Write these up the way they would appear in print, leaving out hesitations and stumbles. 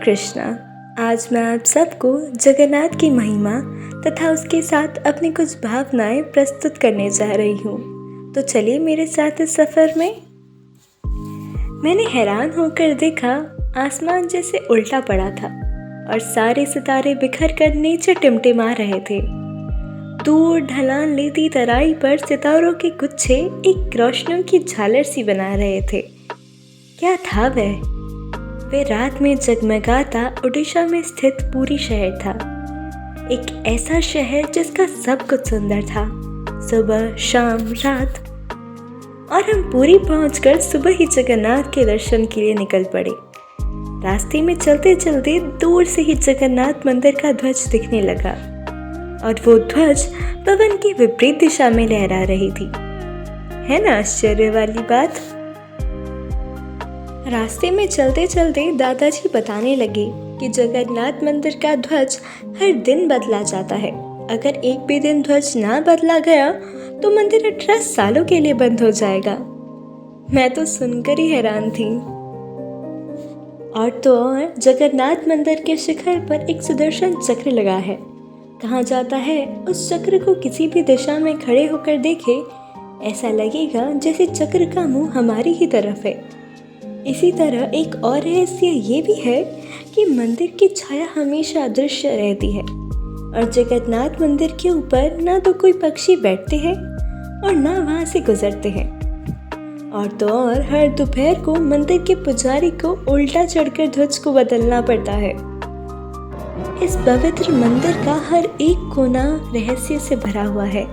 कृष्णा। आज मैं आप सबको जगन्नाथ की महिमा तथा उसके साथ अपनी कुछ भावनाएं प्रस्तुत करने जा रही हूँ। तो चलिए मेरे साथ इस सफ़र में। मैंने हैरान होकर देखा, आसमान जैसे उल्टा पड़ा था और सारे सितारे बिखर कर नीचे टिमटिमा रहे थे। दूर ढलान लेती तराई पर सितारों के गुच्छे एक रोशनियों की झालर सी बना रहे थे। क्या था वह? रात में जगमगाता उड़ीसा में स्थित पुरी शहर था। एक ऐसा शहर जिसका सब कुछ सुंदर था, सुबह शाम रात। और हम पुरी पहुंचकर सुबह ही जगन्नाथ के दर्शन के लिए निकल पड़े। रास्ते में चलते चलते दूर से ही जगन्नाथ मंदिर का ध्वज दिखने लगा और वो ध्वज पवन की विपरीत दिशा में लहरा रही थी। है ना आश्चर्य वाली बात? रास्ते में चलते चलते दादाजी बताने लगे कि जगन्नाथ मंदिर का ध्वज हर दिन बदला जाता है। अगर एक भी दिन ध्वज ना बदला गया तो मंदिर 18 सालों के लिए बंद हो जाएगा। मैं तो सुनकर ही हैरान थी। और तो और जगन्नाथ मंदिर के शिखर पर एक सुदर्शन चक्र लगा है। कहा जाता है उस चक्र को किसी भी दिशा में खड़े होकर देखे, ऐसा लगेगा जैसे चक्र का मुंह हमारी ही तरफ है। इसी तरह एक और रहस्य ये भी है कि मंदिर की छाया हमेशा अदृश्य रहती है और जगन्नाथ मंदिर के ऊपर ना तो कोई पक्षी बैठते हैं और ना वहाँ से गुजरते हैं। और तो और हर दोपहर को मंदिर के पुजारी को उल्टा चढ़कर ध्वज को बदलना पड़ता है। इस पवित्र मंदिर का हर एक कोना रहस्य से भरा हुआ है।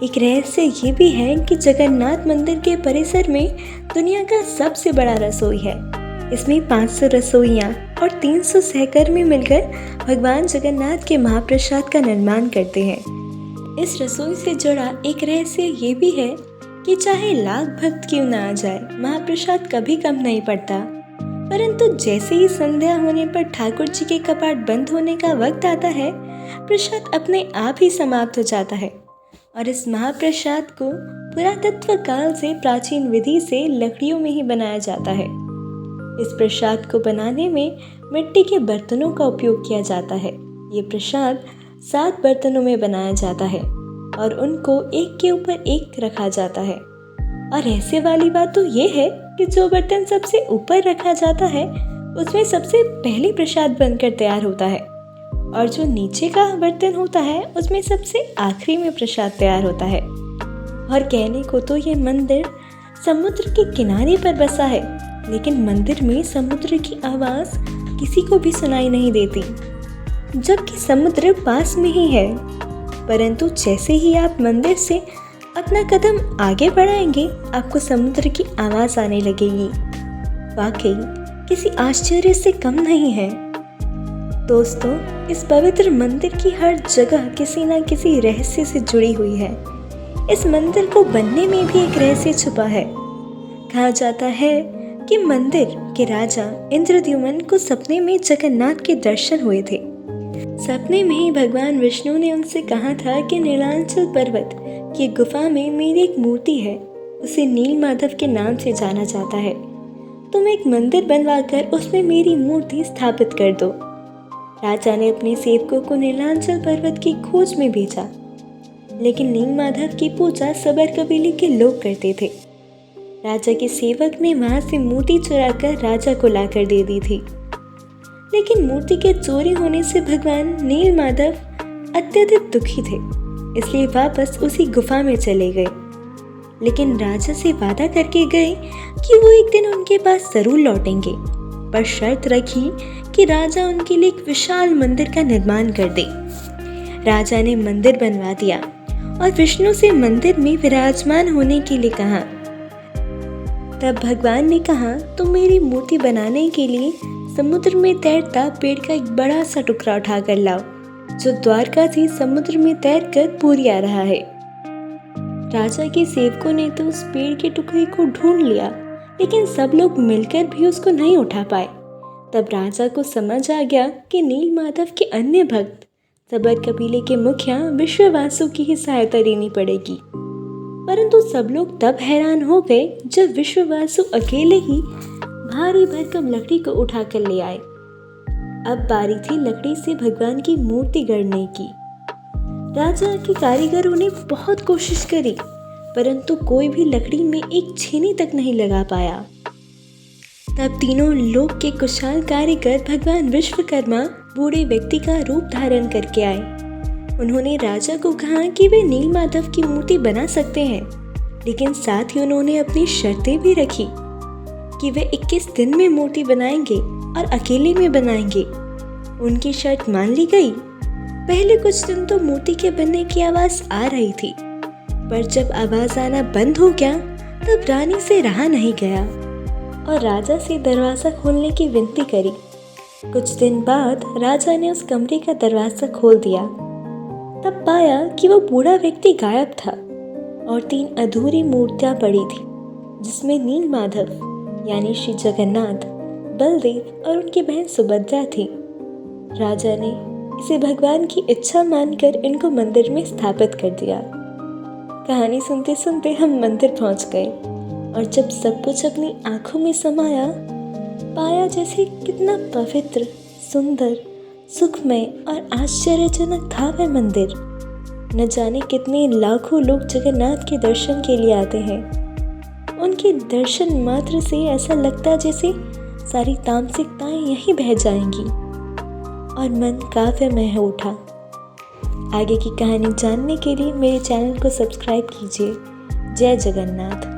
एक रहस्य ये भी है कि जगन्नाथ मंदिर के परिसर में दुनिया का सबसे बड़ा रसोई है। इसमें 500 रसोइयाँ और 300 सहकर्मी मिलकर भगवान जगन्नाथ के महाप्रसाद का निर्माण करते हैं। इस रसोई से जुड़ा एक रहस्य ये भी है कि चाहे लाख भक्त क्यों ना आ जाए, महाप्रसाद कभी कम नहीं पड़ता। परंतु जैसे ही संध्या होने पर ठाकुर जी के कपाट बंद होने का वक्त आता है, प्रसाद अपने आप ही समाप्त हो जाता है। और इस महाप्रसाद को पुरातत्व काल से प्राचीन विधि से लकड़ियों में ही बनाया जाता है। इस प्रसाद को बनाने में मिट्टी के बर्तनों का उपयोग किया जाता है। ये प्रसाद 7 बर्तनों में बनाया जाता है और उनको एक के ऊपर एक रखा जाता है। और ऐसे वाली बात तो ये है कि जो बर्तन सबसे ऊपर रखा जाता है उसमें सबसे पहले प्रसाद बनकर तैयार होता है और जो नीचे का बर्तन होता है उसमें सबसे आखिरी में प्रसाद तैयार होता है। और कहने को तो ये मंदिर समुद्र के किनारे पर बसा है, लेकिन मंदिर में समुद्र की आवाज़ किसी को भी सुनाई नहीं देती, जबकि समुद्र पास में ही है। परंतु जैसे ही आप मंदिर से अपना कदम आगे बढ़ाएंगे, आपको समुद्र की आवाज़ आने लगेगी। वाकई किसी आश्चर्य से कम नहीं है। दोस्तों, इस पवित्र मंदिर की हर जगह किसी न किसी रहस्य से जुड़ी हुई है। इस मंदिर को बनने में भी एक रहस्य छुपा है। कहा जाता है कि मंदिर के राजा इंद्रद्युम्न को सपने में जगन्नाथ के दर्शन हुए थे। सपने में ही भगवान विष्णु ने उनसे कहा था कि नीलांचल पर्वत की गुफा में मेरी एक मूर्ति है, उसे नीलमाधव के नाम से जाना जाता है। तुम एक मंदिर बनवाकर उसमें मेरी मूर्ति स्थापित कर दो। राजा ने अपने सेवकों को नीलांचल पर्वत की खोज में भेजा, लेकिन नीलमाधव की पूजा सबर कबीले के लोग करते थे। राजा के सेवक ने वहां से मूर्ति चुराकर राजा को लाकर दे दी थी, लेकिन मूर्ति के चोरी होने से भगवान नीलमाधव अत्यधिक दुखी थे, इसलिए वापस उसी गुफा में चले गए। लेकिन राजा से वादा करके गए कि वो एक दिन उनके पास जरूर लौटेंगे, पर शर्त रखी कि राजा उनके लिए एक विशाल मंदिर का निर्माण कर दे। राजा ने मंदिर बनवा दिया और विष्णु से मंदिर में विराजमान होने के लिए कहा। तब भगवान ने कहा, तुम मेरी मूर्ति बनाने के लिए समुद्र में तैरता पेड़ का एक बड़ा सा टुकड़ा उठा कर लाओ, जो द्वारका से समुद्र में तैरकर पुरी आ रहा है। राजा के सेवकों ने तो उस पेड़ के टुकड़े को ढूंढ लिया, लेकिन सब लोग मिलकर भी उसको नहीं उठा पाए। तब राजा को समझ आ गया कि नीलमाधव के अन्य भक्त सबर कबीले के मुखिया विश्ववासु की ही सहायता लेनी पड़ेगी। परंतु सब लोग तब हैरान हो गए जब विश्ववासु अकेले ही भारी भरकम लकड़ी को उठाकर ले आए अब बारी थी लकड़ी से भगवान की मूर्ति गढ़ने की। राजा के कारीगरों ने बहुत कोशिश करी, परंतु कोई भी लकड़ी में एक छेनी तक नहीं लगा पाया। तब तीनों लोक के कुशल कारीगर भगवान विश्वकर्मा बूढ़े व्यक्ति का रूप धारण करके आए। उन्होंने राजा को कहा कि वे नीलमाधव की मूर्ति बना सकते हैं, लेकिन साथ ही उन्होंने अपनी शर्तें भी रखी कि वे 21 दिन में मूर्ति बनाएंगे और अकेले में बनाएंगे। उनकी शर्त मान ली गई। पहले कुछ दिन तो मूर्ति के बनने की आवाज़ आ रही थी, पर जब आवाज़ आना बंद हो गया तब रानी से रहा नहीं गया और राजा से दरवाज़ा खोलने की विनती करी। कुछ दिन बाद राजा ने उस कमरे का दरवाज़ा खोल दिया। तब पाया कि वो बूढ़ा व्यक्ति गायब था और 3 अधूरी मूर्तियाँ पड़ी थी, जिसमें नीलमाधव यानी श्री जगन्नाथ, बलदेव और उनकी बहन सुभद्रा थी। राजा ने इसे भगवान की इच्छा मानकर इनको मंदिर में स्थापित कर दिया। कहानी सुनते सुनते हम मंदिर पहुंच गए और जब सब कुछ अपनी आंखों में समाया, पाया जैसे कितना पवित्र, सुंदर, सुखमय और आश्चर्यजनक था वह मंदिर। न जाने कितने लाखों लोग जगन्नाथ के दर्शन के लिए आते हैं। उनके दर्शन मात्र से ऐसा लगता जैसे सारी तामसिकताएं यहीं बह जाएंगी और मन काव्यमय हो उठा। आगे की कहानी जानने के लिए मेरे चैनल को सब्सक्राइब कीजिए। जय जगन्नाथ।